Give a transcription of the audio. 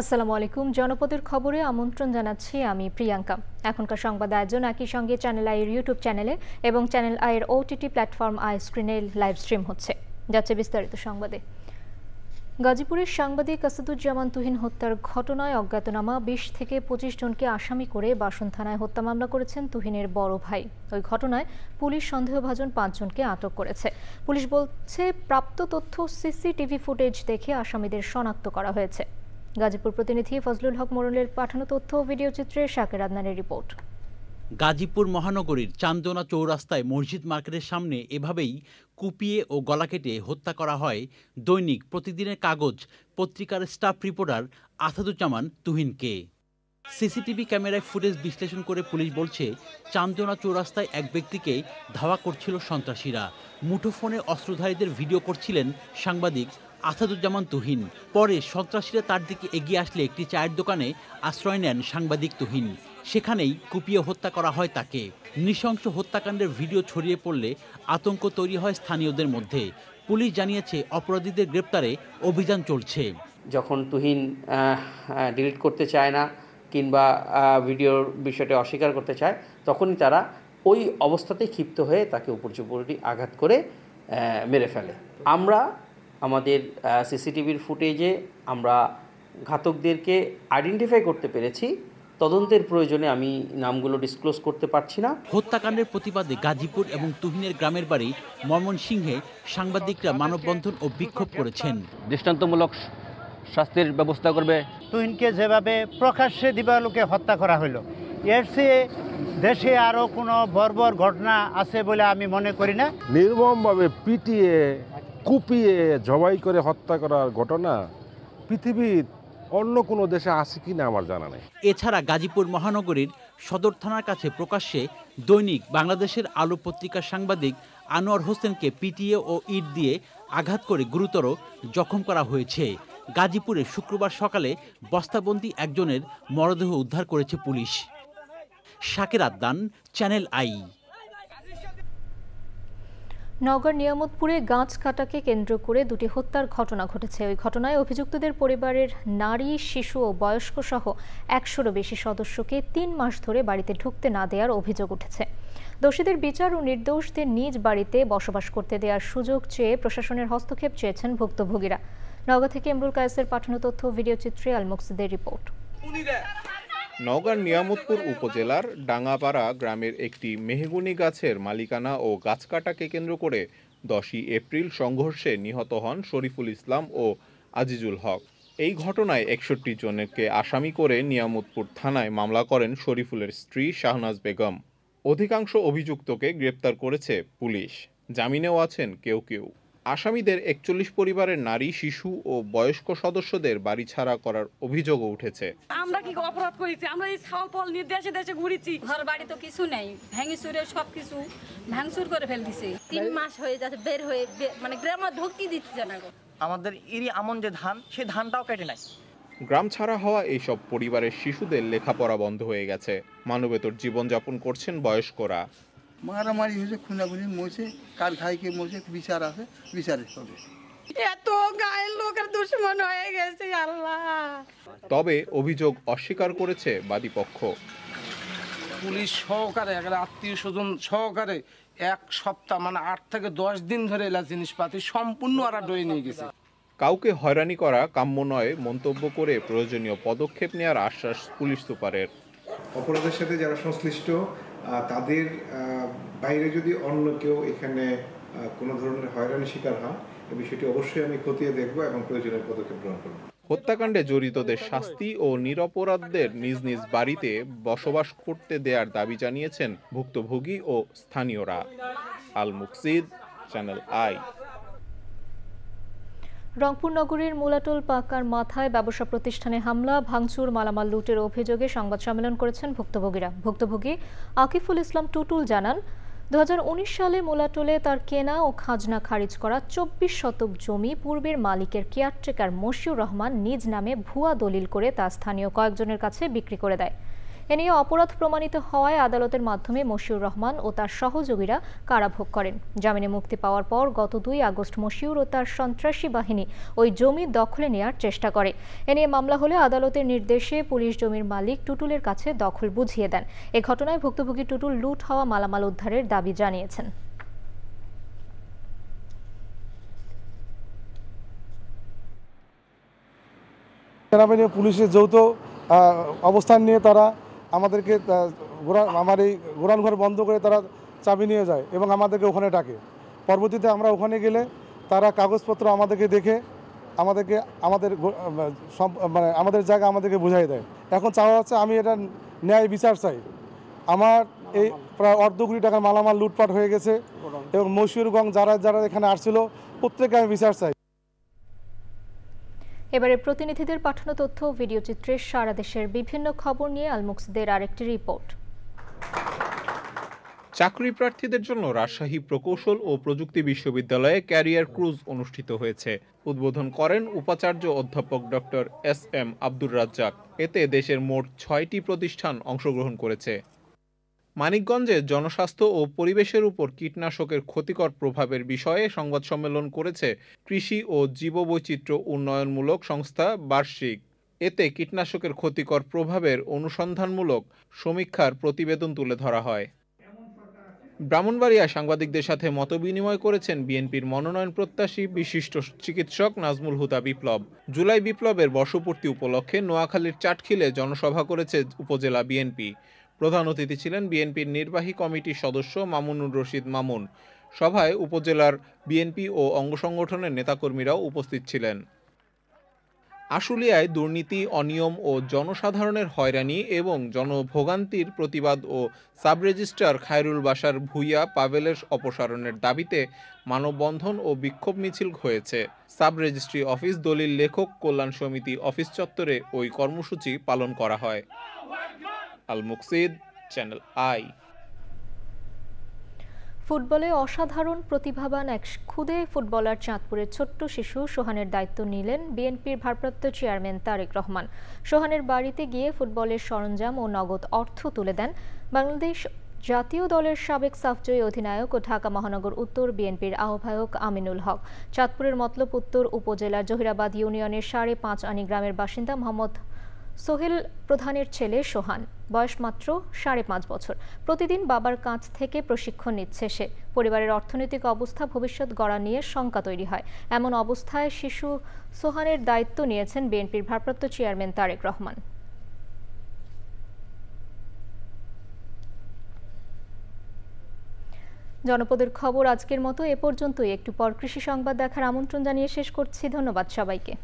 আসসালামু আলাইকুম। জনপদের খবরে আমন্ত্রণ জানাচ্ছি আমি প্রিয়াঙ্কা। এখনকার সংবাদ আয়োজন একই সঙ্গে চ্যানেল আই এর ইউটিউব চ্যানেলে এবং চ্যানেল আই এর ওটিটি প্ল্যাটফর্ম আই স্ক্রিনে লাইভ স্ট্রিম হচ্ছে। যাচ্ছে বিস্তারিত সংবাদে। গাজীপুরের সাংবাদিক আসাদুজ্জামান তুহিন হত্যার ঘটনায় অজ্ঞাতনামা ২০ থেকে ২৫ জনকে আসামি করে বাসন থানায় হত্যা মামলা করেছেন তুহিনের বড় ভাই। ওই ঘটনায় পুলিশ সন্দেহভাজন ৫ জনকে আটক করেছে। পুলিশ বলছে প্রাপ্ত তথ্য সিসিটিভি ফুটেজ দেখে আসামিদের শনাক্ত করা হয়েছে। গাজীপুর প্রতিনিধি ফজলুল হক মোড়লের পাঠানো তথ্য ও ভিডিও চিত্রে শাকের আদনানের রিপোর্ট। গাজীপুর মহানগরীর চান্দনা চৌরাস্তায় মসজিদ মার্কেটের সামনে এভাবেই কুপিয়ে ও গলা কেটে হত্যা করা হয় দৈনিক প্রতিদিনের কাগজ পত্রিকার স্টাফ রিপোর্টার আসাদুজ্জামান তুহিনকে। সিসিটিভি ক্যামেরায় ফুটেজ বিশ্লেষণ করে পুলিশ বলছে, চান্দনা চৌরাস্তায় এক ব্যক্তিকে ধাওয়া করছিল সন্ত্রাসীরা। মুঠোফোনে অস্ত্রধারীদের ভিডিও করছিলেন সাংবাদিক আসাদুজ্জামান তুহিন। পরে সন্ত্রাসীরা তার দিকে এগিয়ে আসলে একটি চায়ের দোকানে আশ্রয় নেন সাংবাদিক তুহিন। সেখানেই কুপিয়ে হত্যা করা হয় তাকে। নৃশংস হত্যাকাণ্ডের ভিডিও ছড়িয়ে পড়লে আতঙ্ক তৈরি হয় স্থানীয়দের মধ্যে। পুলিশ জানিয়েছে অপরাধীদের গ্রেপ্তারে অভিযান চলছে। যখন তুহিন ডিলিট করতে চায় না কিংবা ভিডিওর বিষয়টা অস্বীকার করতে চায়, তখনই তারা ওই অবস্থাতেই ক্ষিপ্ত হয়ে তাকে উপর্যুপরি আঘাত করে মেরে ফেলে। আমরা আমাদের সিসিটিভির ফুটেজে আমরা ঘাতকদেরকে আইডেন্টিফাই করতে পেরেছি। তদন্তের প্রয়োজনে আমি নামগুলো ডিসক্লোজ করতে পারছি না। হত্যাকাণ্ডের প্রতিবাদে গাজীপুর এবং তুহিনের গ্রামের বাড়ি ময়মনসিংহে সাংবাদিকরা মানববন্ধন ও বিক্ষোভ করেছেন। দৃষ্টান্তমূলক শাস্তির ব্যবস্থা করবে। তুহিনকে যেভাবে প্রকাশ্যে দিবালোকে হত্যা করা হলো, এর চেয়ে দেশে আরও কোনো বর্বর ঘটনা আছে বলে আমি মনে করি না। নির্মমভাবে পিটিয়ে কুপিয়ে জবাই করে হত্যা করার ঘটনা পৃথিবীর অন্য কোনো দেশে আছে কিনা আমার জানা নেই। এছাড়া গাজীপুর মহানগরীর সদর থানার কাছে প্রকাশ্যে দৈনিক বাংলাদেশের আলো পত্রিকার সাংবাদিক আনোয়ার হোসেনকে পিটিয়ে ও ইট দিয়ে আঘাত করে গুরুতর জখম করা হয়েছে। গাজীপুরে শুক্রবার সকালে বস্তাবন্দি একজনের মরদেহ উদ্ধার করেছে পুলিশ। শাকের আদনান, চ্যানেল আই। নওগাঁর নিয়ামতপুরে গাছ কাটাকে কেন্দ্র করে দুটি হত্যার ঘটনা ঘটেছে। ওই ঘটনায় অভিযুক্তদের পরিবারের নারী, শিশু ও বয়স্ক সহ ১০০রও বেশি সদস্যকে ৩ মাস ধরে বাড়িতে ঢুকতে না দেওয়ার অভিযোগ উঠেছে। দোষীদের বিচার ও নির্দোষদের নিজ বাড়িতে বসবাস করতে দেওয়ার সুযোগ চেয়ে প্রশাসনের হস্তক্ষেপ চেয়েছেন ভুক্তভোগীরা। নওগাঁ থেকে ইমরুল কায়েসের পাঠানো তথ্য ভিডিও চিত্রে আল মুকসিদের রিপোর্ট। নওগাঁর নিয়ামতপুর উপজেলার ডাঙ্গাপাড়া গ্রামের একটি মেহগুনি গাছের মালিকানা ও গাছ কাটাকে কেন্দ্র করে 10ই এপ্রিল সংঘর্ষে নিহত হন শরীফুল ইসলাম ও আজিজুল হক। এই ঘটনায় 61 জনকে আসামি করে নিয়ামতপুর থানায় মামলা করেন শরীফুলের স্ত্রী শাহনাজ বেগম। অধিকাংশ অভিযুক্তকে গ্রেপ্তার করেছে পুলিশ। জামিনেও আছেন কেউ কেউ। আসামিদের 41 পরিবারের নারী, শিশু ও বয়স্ক সদস্যদের বাড়ি ছাড়া করার অভিযোগও উঠেছে। আমরা কি অপরাধ করেছি? আমরা এই ছাল পল নিয়ে দেশে দেশে ঘুরেছি, ঘর বাড়ি তো কিছু নেই, ভেঙে চুরে সবকিছু ভাঙচুর করে ফেল দিছে। 3 মাস হয়ে যাচ্ছে বের হয়ে, মানে গ্রামে ঢুকতে দিচ্ছে না। আমাদের ইরি আমন যে ধান, সেই ধানটাও কেটে নাই। গ্রাম ছাড়া হওয়া এইসব পরিবারের শিশুদের লেখাপড়া বন্ধ হয়ে গেছে। মানবেতর জীবনযাপন করছেন বয়স্করা। মারামারি হয়েছে, খুনাখুনি মরছে, কার খাইকে মরছে, বিচার আছে, বিচারে হবে। এত গায়ের লোকের দুশ্মন হয়ে গেছে আল্লাহ। তবে অভিযোগ অস্বীকার করেছে বাদীপক্ষ। পুলিশ সহকারে, আত্মীয় স্বজন সহকারে 1 সপ্তাহ মানে 8 থেকে 10 দিন ধরে এলা জিনিসপাতি সম্পূর্ণ ওরা ডয়ে নিয়ে গেছে। কাউকে হয়রানি করা কাম্য নয় মন্তব্য করে প্রয়োজনীয় পদক্ষেপ নেওয়ার আশ্বাস পুলিশ সুপারের। অপরাধের সাথে যারা সংশ্লিষ্ট তাদের বাইরে যদি অন্য কেউ এখানে কোনো ধরনের হয়রানি শিকার হয়, এই বিষয়টি অবশ্যই আমি খতিয়ে দেখব এবং প্রয়োজনীয় পদক্ষেপ গ্রহণ করব। হত্যাকাণ্ডে জড়িতদের শাস্তি ও নিরপরাধদের নিজ নিজ বাড়িতে বসবাস করতে দেওয়ার দাবি জানিয়েছেন ভুক্তভোগী ও স্থানীয়রা। আল মুকসিদ, চ্যানেল আই। রংপুর নগরীর মুলাটোল পাকার মাথায় ব্যবসা প্রতিষ্ঠানে হামলা, ভাঙচুর, মালামাল লুটের অভিযোগে সংবাদ সম্মেলন করেছেন ভুক্তভোগীরা। ভুক্তভোগী আকিফুল ইসলাম টুটুল জানান, 2019 সালে মুলাটোলে তার কেনা ও খাজনা খারিজ করা 24 শতক জমি পূর্বের মালিকের কেয়ারটেকার মশিউর রহমান নিজ নামে ভুয়া দলিল করে তা স্থানীয় কয়েকজনের কাছে বিক্রি করে দেয়। এ নিয়ে অপরাধ প্রমাণিত হওয়ায় আদালতের মাধ্যমে মশিউর রহমান ও তার সহযোগীরা কারাভোগ করেন। জামিনে মুক্তি পাওয়ার পর গত 2 আগস্ট মশিউর ও তার সন্ত্রাসী বাহিনী ওই জমি দখলে নেওয়ার চেষ্টা করে। এ নিয়ে মামলা হলে আদালতের নির্দেশে পুলিশ জমির মালিক টুটুলের কাছে দখল বুঝিয়ে দেন। এ ঘটনায় ভুক্তভোগী টুটুল লুট হওয়া মালামাল উদ্ধারের দাবি জানিয়েছেন। সেনাবাহিনী পুলিশের যৌথ অবস্থান নিয়ে তারা আমাদেরকে আমার এই গোরান ঘর বন্ধ করে তারা চাবি নিয়ে যায় এবং আমাদেরকে ওখানে ডাকে। পরবর্তীতে আমরা ওখানে গেলে তারা কাগজপত্র আমাদেরকে দেখে আমাদের জায়গা আমাদেরকে বুঝাই দেয়। এখন চাওয়া হচ্ছে আমি এটা ন্যায় বিচার চাই। আমার এই প্রায় অর্ধ কোটি টাকার মালামাল লুটপাট হয়ে গেছে এবং মশিউরগঞ্জ যারা এখানে আসছিল প্রত্যেকে আমি বিচার চাই। এবারে প্রতিনিধিদের পাঠানো তথ্য ও ভিডিও চিত্রে সারা দেশের বিভিন্ন খবর নিয়ে আলমুকসিদের আরেকটি রিপোর্ট। চাকরি প্রার্থীদের জন্য রাজশাহী প্রকৌশল ও প্রযুক্তি বিশ্ববিদ্যালয়ে ক্যারিয়ার ক্রুজ অনুষ্ঠিত হয়েছে। উদ্বোধন করেন উপাচার্য অধ্যাপক ডক্টর SM আব্দুর রাজ্জাক। এতে দেশের মোট 6টি প্রতিষ্ঠান অংশগ্রহণ করেছে। মানিকগঞ্জে জনস্বাস্থ্য ও পরিবেশের উপর কীটনাশকের ক্ষতিকর প্রভাবের বিষয়ে সংবাদ সম্মেলন করেছে কৃষি ও জীববৈচিত্র্য উন্নয়নমূলক সংস্থা বার্ষিক। এতে কীটনাশকের ক্ষতিকর প্রভাবের অনুসন্ধানমূলক সমীক্ষার প্রতিবেদন তুলে ধরা হয়। ব্রাহ্মণবাড়িয়ায় সাংবাদিকদের সাথে মতবিনিময় করেছেন বিএনপির মনোনয়ন প্রত্যাশী বিশিষ্ট চিকিৎসক নাজমুল হুদা বিপ্লব। জুলাই বিপ্লবের বর্ষপূর্তি উপলক্ষে নোয়াখালীর চাটখিলে জনসভা করেছে উপজেলা বিএনপি। প্রধান অতিথি ছিলেন বিএনপির নির্বাহী কমিটির সদস্য মামুনুর রশিদ মামুন। সভায় উপজেলার বিএনপি ও অঙ্গ সংগঠনের নেতাকর্মীরাও উপস্থিত ছিলেন। আশুলিয়ায় দুর্নীতি, অনিয়ম ও জনসাধারণের হয়রানি এবং জনভোগান্তির প্রতিবাদ ও সাব রেজিস্ট্রার খায়রুল বাশার ভূঁইয়া পাভেলের অপসারণের দাবিতে মানববন্ধন ও বিক্ষোভ মিছিল হয়েছে। সাব রেজিস্ট্রি অফিস, দলিল লেখক কল্যাণ সমিতি অফিস চত্বরে ওই কর্মসূচি পালন করা হয়। আল মুকসিদ, চ্যানেল আই। ফুটবলে অসাধারণ প্রতিভাবান এক খুদে ফুটবলার চাঁদপুরের ছোট্ট শিশু সোহানের দায়িত্ব নিলেন বিএনপির ভারপ্রাপ্ত চেয়ারম্যান তারেক রহমান। সোহানের বাড়িতে গিয়ে ফুটবলের সরঞ্জাম ও নগদ অর্থ তুলে দেন বাংলাদেশ জাতীয় দলের সাবেক সাফজয়ী অধিনায়ক ও ঢাকা মহানগর উত্তর বিএনপির আহ্বায়ক আমিনুল হক। চাঁদপুরের মতলব উত্তর উপজেলার জহিরাবাদ ইউনিয়নের 5.5 আনি গ্রামের বাসিন্দা মোহাম্মদ সোহেল প্রধানের ছেলে সোহান। বয়স মাত্র 5.5 বছর। প্রতিদিন বাবার কাছ থেকে প্রশিক্ষণ নিচ্ছে সে। পরিবারের অর্থনৈতিক অবস্থা ভবিষ্যৎ গড়া নিয়ে শঙ্কা তৈরি হয়। এমন অবস্থায় শিশু সোহানের দায়িত্ব নিয়েছেন বিএনপির ভারপ্রাপ্ত চেয়ারম্যান তারেক রহমান। জনপদের খবর আজকের মতো এ পর্যন্তই। একটু পর কৃষি সংবাদ দেখার আমন্ত্রণ জানিয়ে শেষ করছি। ধন্যবাদ সবাইকে।